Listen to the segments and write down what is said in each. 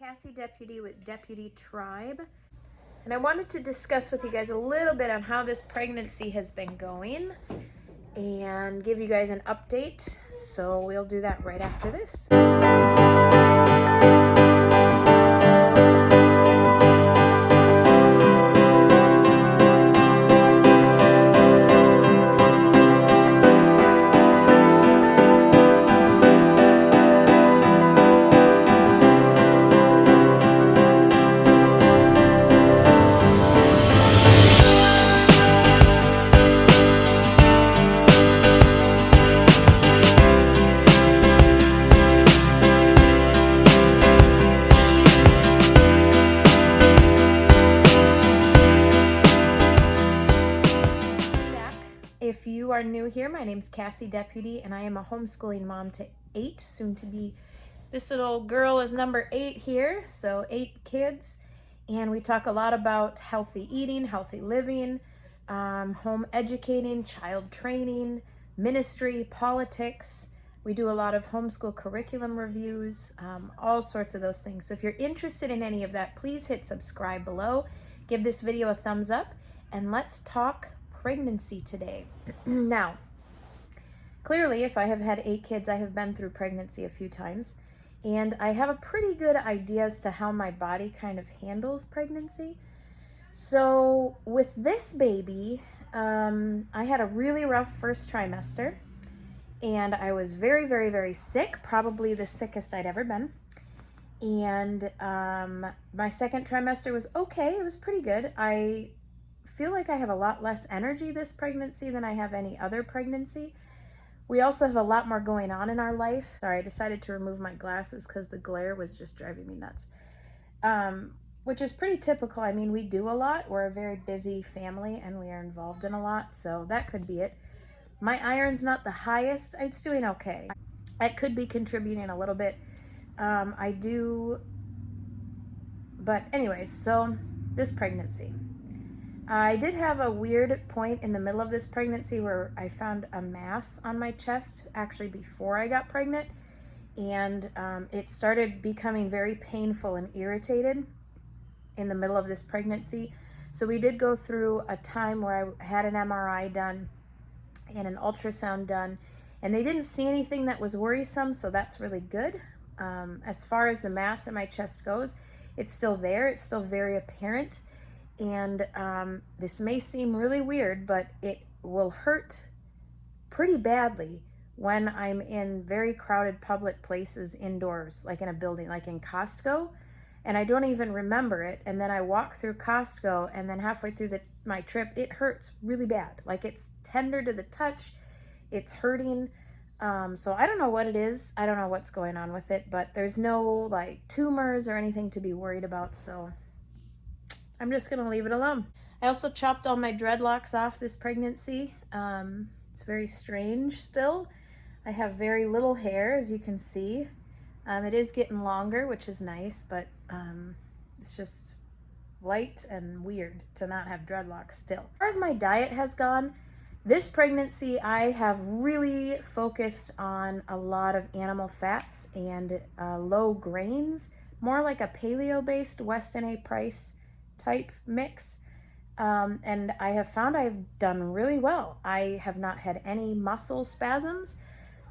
Cassie Deputy with Deputy Tribe, and I wanted to discuss with you guys a little bit on how this pregnancy has been going and give you guys an update. So we'll do that right after this. If you are new here, my name's Cassie Deputy, and I am a homeschooling mom to 8, soon to be, this little girl is number 8 here, so 8 kids. And we talk a lot about healthy eating, healthy living, home educating, child training, ministry, politics. We do a lot of homeschool curriculum reviews, all sorts of those things. So if you're interested in any of that, please hit subscribe below, give this video a thumbs up, and let's talk pregnancy today. Now, clearly, if I have had 8 kids, I have been through pregnancy a few times, and I have a pretty good idea as to how my body kind of handles pregnancy. So with this baby, I had a really rough first trimester, and I was very, very, very sick, probably the sickest I'd ever been. And my second trimester was okay. It was pretty good. I feel like I have a lot less energy this pregnancy than I have any other pregnancy. We also have a lot more going on in our life. Sorry, I decided to remove my glasses because the glare was just driving me nuts. Which is pretty typical. I mean, we do a lot. We're a very busy family and we are involved in a lot, so that could be it. My iron's not the highest. It's doing okay. It could be contributing a little bit. But anyways, so this pregnancy. I did have a weird point in the middle of this pregnancy where I found a mass on my chest, actually before I got pregnant, and it started becoming very painful and irritated in the middle of this pregnancy. So we did go through a time where I had an MRI done and an ultrasound done, and they didn't see anything that was worrisome, so that's really good. As far as the mass in my chest goes, it's still there. It's still very apparent. And this may seem really weird, but it will hurt pretty badly when I'm in very crowded public places indoors, like in a building, like in Costco, and I don't even remember it. And then I walk through Costco, and then halfway through my trip, it hurts really bad. Like, it's tender to the touch, it's hurting. So I don't know what it is. I don't know what's going on with it, but there's no like tumors or anything to be worried about, so I'm just gonna leave it alone. I also chopped all my dreadlocks off this pregnancy. It's very strange still. I have very little hair, as you can see. It is getting longer, which is nice, but it's just light and weird to not have dreadlocks still. As far as my diet has gone, this pregnancy I have really focused on a lot of animal fats and low grains, more like a paleo-based Weston A. Price type mix, and I have found I've done really well. I have not had any muscle spasms.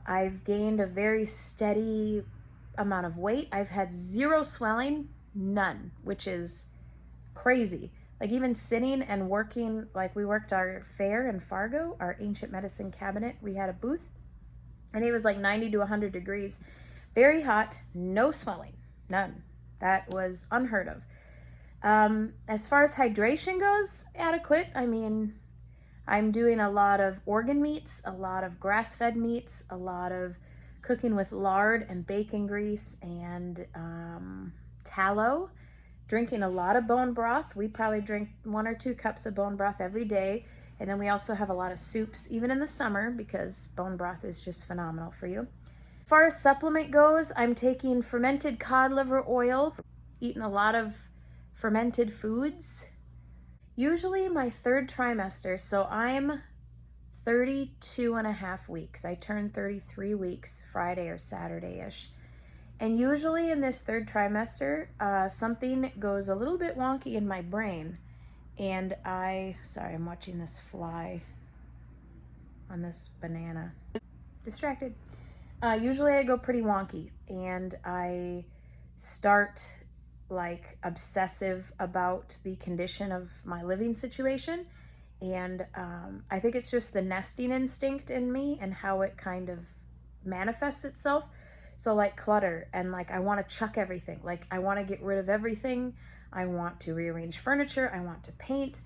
I've gained a very steady amount of weight. I've had 0 swelling, none, which is crazy. Like, even sitting and working, like we worked our fair in Fargo, our ancient medicine cabinet, we had a booth, and it was like 90 to 100 degrees, very hot, no swelling, none. That was unheard of. As far as hydration goes, adequate. I mean, I'm doing a lot of organ meats, a lot of grass-fed meats, a lot of cooking with lard and bacon grease and tallow, drinking a lot of bone broth. We probably drink 1 or 2 cups of bone broth every day. And then we also have a lot of soups, even in the summer, because bone broth is just phenomenal for you. As far as supplement goes, I'm taking fermented cod liver oil, eating a lot of fermented foods. Usually my 3rd trimester, so I'm 32 and a half weeks. I turned 33 weeks Friday or Saturday-ish. And usually in this third trimester, something goes a little bit wonky in my brain. And sorry, I'm watching this fly on this banana. Distracted. Usually I go pretty wonky and I start like obsessive about the condition of my living situation. And I think it's just the nesting instinct in me and how it kind of manifests itself. So like clutter, and like I want to chuck everything. Like I want to get rid of everything. I want to rearrange furniture. I want to paint.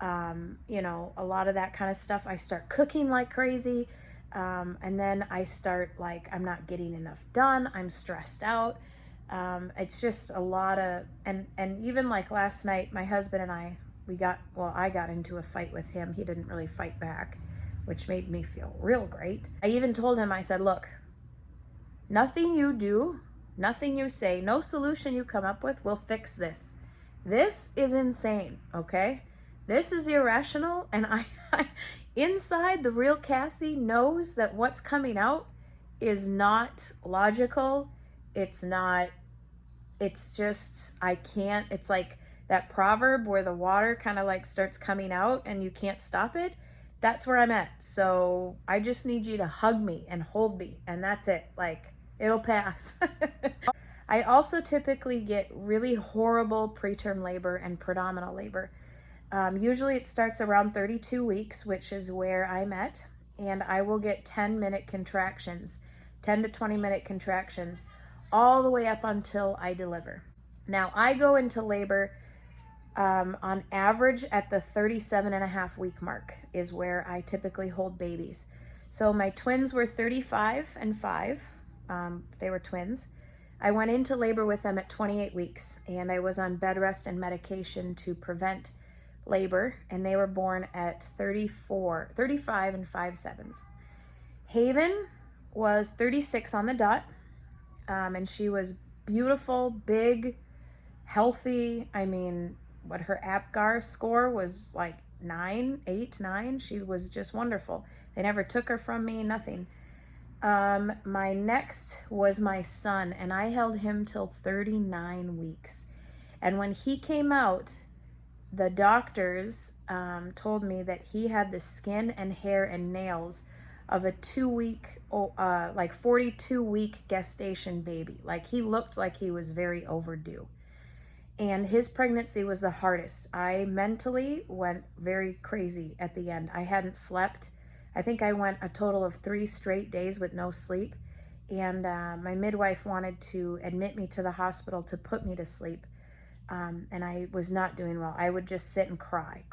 You know, a lot of that kind of stuff. I start cooking like crazy. And then I start like, I'm not getting enough done. I'm stressed out. It's just a lot of, and even like last night, my husband and I got into a fight with him. He didn't really fight back, which made me feel real great. I even told him, I said, look, nothing you do, nothing you say, no solution you come up with will fix this. This is insane, okay? This is irrational, and I inside the real Cassie knows that what's coming out is not logical. It's just, I can't, it's like that proverb where the water kind of like starts coming out and you can't stop it. That's where I'm at. So I just need you to hug me and hold me, and that's it. Like, it'll pass. I also typically get really horrible preterm labor and predominant labor. Usually it starts around 32 weeks, which is where I'm at, and I will get 10-minute contractions, 10 to 20-minute contractions, all the way up until I deliver. Now, I go into labor on average at the 37.5-week mark is where I typically hold babies. So my twins were 35 and 5. They were twins. I went into labor with them at 28 weeks, and I was on bed rest and medication to prevent labor, and they were born at 35 and 5/7. Haven was 36 on the dot, and she was beautiful, big, healthy. I mean, what her APGAR score was like 9. She was just wonderful. They never took her from me, nothing. My next was my son, and I held him till 39 weeks. And when he came out, the doctors told me that he had the skin and hair and nails of a 2-week, like 42-week gestation baby. Like, he looked like he was very overdue. And his pregnancy was the hardest. I mentally went very crazy at the end. I hadn't slept. I think I went a total of 3 straight days with no sleep. And my midwife wanted to admit me to the hospital to put me to sleep. And I was not doing well. I would just sit and cry.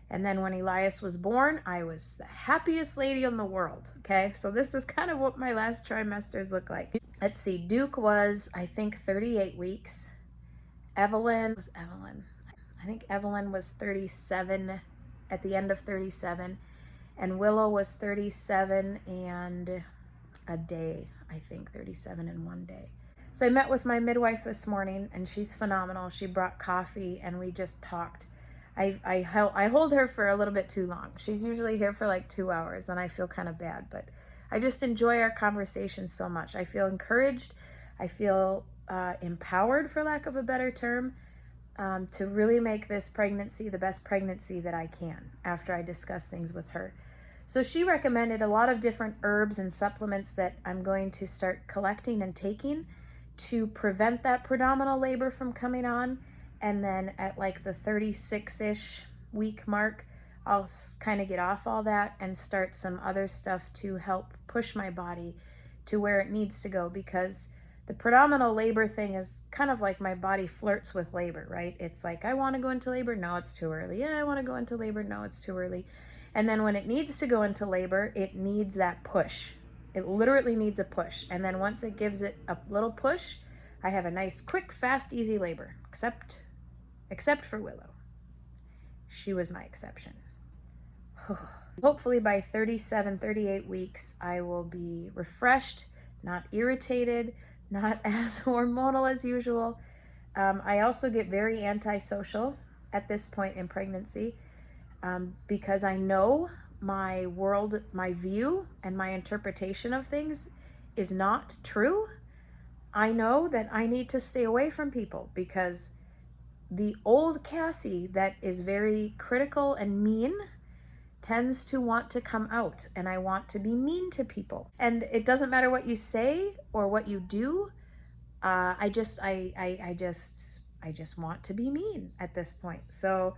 And then when Elias was born, I was the happiest lady in the world, okay? So this is kind of what my last trimesters look like. Let's see, Duke was, I think, 38 weeks. I think Evelyn was 37 at the end of 37. And Willow was 37 and a day, I think, 37 and 1 day. So I met with my midwife this morning, and she's phenomenal. She brought coffee, and we just talked. I hold her for a little bit too long. She's usually here for like 2 hours, and I feel kind of bad, but I just enjoy our conversation so much. I feel encouraged. I feel empowered, for lack of a better term, to really make this pregnancy the best pregnancy that I can after I discuss things with her. So she recommended a lot of different herbs and supplements that I'm going to start collecting and taking to prevent that predominant labor from coming on. And then at like the 36-ish week mark, I'll kind of get off all that and start some other stuff to help push my body to where it needs to go, because the predominant labor thing is kind of like my body flirts with labor, right? It's like, I want to go into labor. No, it's too early. Yeah, I want to go into labor. No, it's too early. And then when it needs to go into labor, it needs that push. It literally needs a push. And then once it gives it a little push, I have a nice, quick, fast, easy labor, except for Willow. She was my exception. Hopefully by 37, 38 weeks, I will be refreshed, not irritated, not as hormonal as usual. I also get very antisocial at this point in pregnancy because I know my world, my view, and my interpretation of things is not true, I know that I need to stay away from people, because the old Cassie that is very critical and mean tends to want to come out, and I want to be mean to people. And it doesn't matter what you say or what you do. I just want to be mean at this point. So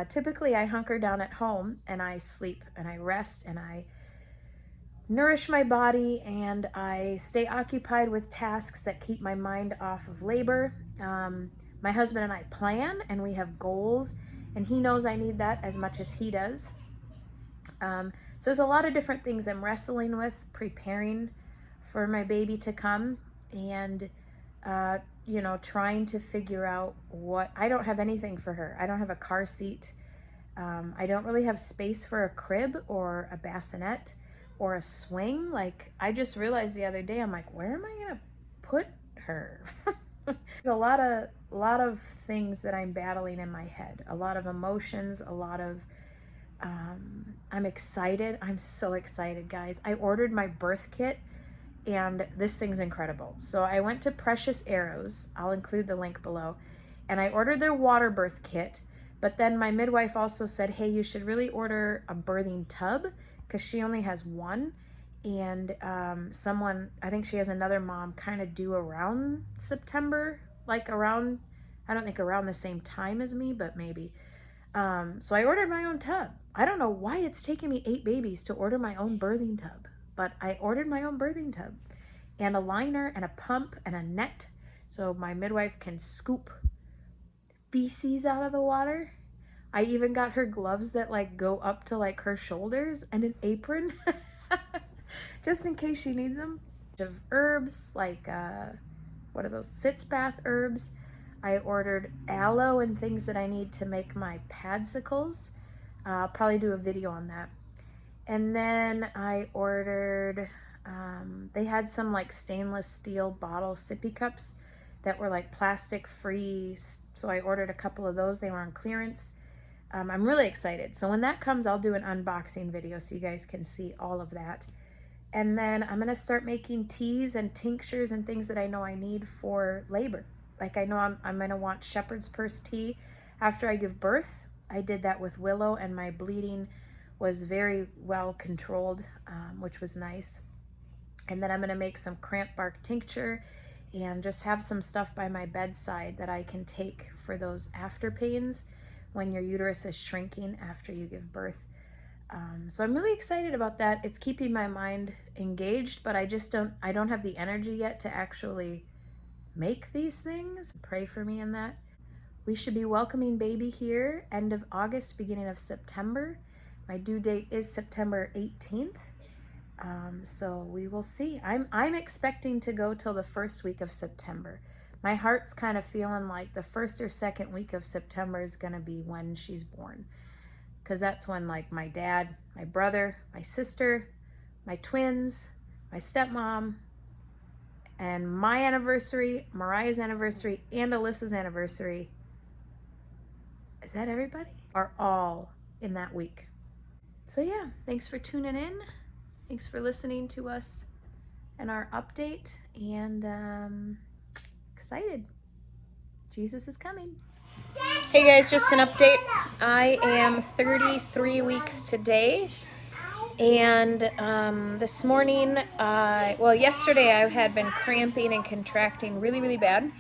typically I hunker down at home and I sleep and I rest and I nourish my body and I stay occupied with tasks that keep my mind off of labor. My husband and I plan and we have goals, and he knows I need that as much as he does. So there's a lot of different things I'm wrestling with, preparing for my baby to come, and trying to figure out what. I don't have anything for her. I don't have a car seat. I don't really have space for a crib or a bassinet or a swing. Like, I just realized the other day, I'm like, where am I gonna put her? There's a lot of things that I'm battling in my head, a lot of emotions, a lot of I'm excited. I'm so excited, guys. I ordered my birth kit and this thing's incredible. So I went to Precious Arrows, I'll include the link below, and I ordered their water birth kit. But then my midwife also said, hey, you should really order a birthing tub, because she only has one. And someone, I think she has another mom kind of due around September, like around, I don't think around the same time as me, but maybe. So I ordered my own tub. I don't know why it's taken me 8 babies to order my own birthing tub, but I ordered my own birthing tub and a liner and a pump and a net so my midwife can scoop feces out of the water. I even got her gloves that like go up to like her shoulders and an apron just in case she needs them. Of herbs, like what are those, sitz bath herbs. I ordered aloe and things that I need to make my padsicles. I'll probably do a video on that. And then I ordered, they had some like stainless steel bottle sippy cups that were like plastic free. So I ordered a couple of those. They were on clearance. I'm really excited. So when that comes, I'll do an unboxing video so you guys can see all of that. And then I'm going to start making teas and tinctures and things that I know I need for labor. Like, I know I'm going to want shepherd's purse tea after I give birth. I did that with Willow and my bleeding was very well controlled, which was nice. And then I'm going to make some cramp bark tincture and just have some stuff by my bedside that I can take for those after pains when your uterus is shrinking after you give birth. So I'm really excited about that. It's keeping my mind engaged, but I don't have the energy yet to actually make these things. Pray for me in that. We should be welcoming baby here end of August, beginning of September. My due date is September 18th. So we will see. I'm expecting to go till the first week of September. My heart's kind of feeling like the first or second week of September is going to be when she's born. Because that's when like my dad, my brother, my sister, my twins, my stepmom, and my anniversary, Mariah's anniversary, and Alyssa's anniversary, is that everybody? Are all in that week. So yeah, thanks for tuning in. Thanks for listening to us and our update, and excited. Jesus is coming. Hey guys, just an update. I am 33 weeks today, and this morning, yesterday I had been cramping and contracting really, really bad,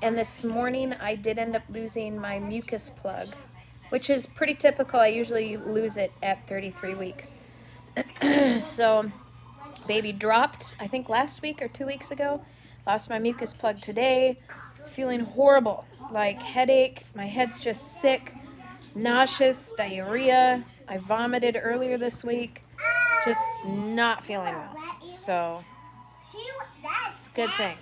and this morning I did end up losing my mucus plug, which is pretty typical. I usually lose it at 33 weeks. So baby dropped, I think last week or 2 weeks ago. Lost my mucus plug today. Feeling horrible, like headache. My head's just sick, nauseous, diarrhea. I vomited earlier this week. Just not feeling well. So it's a good thing.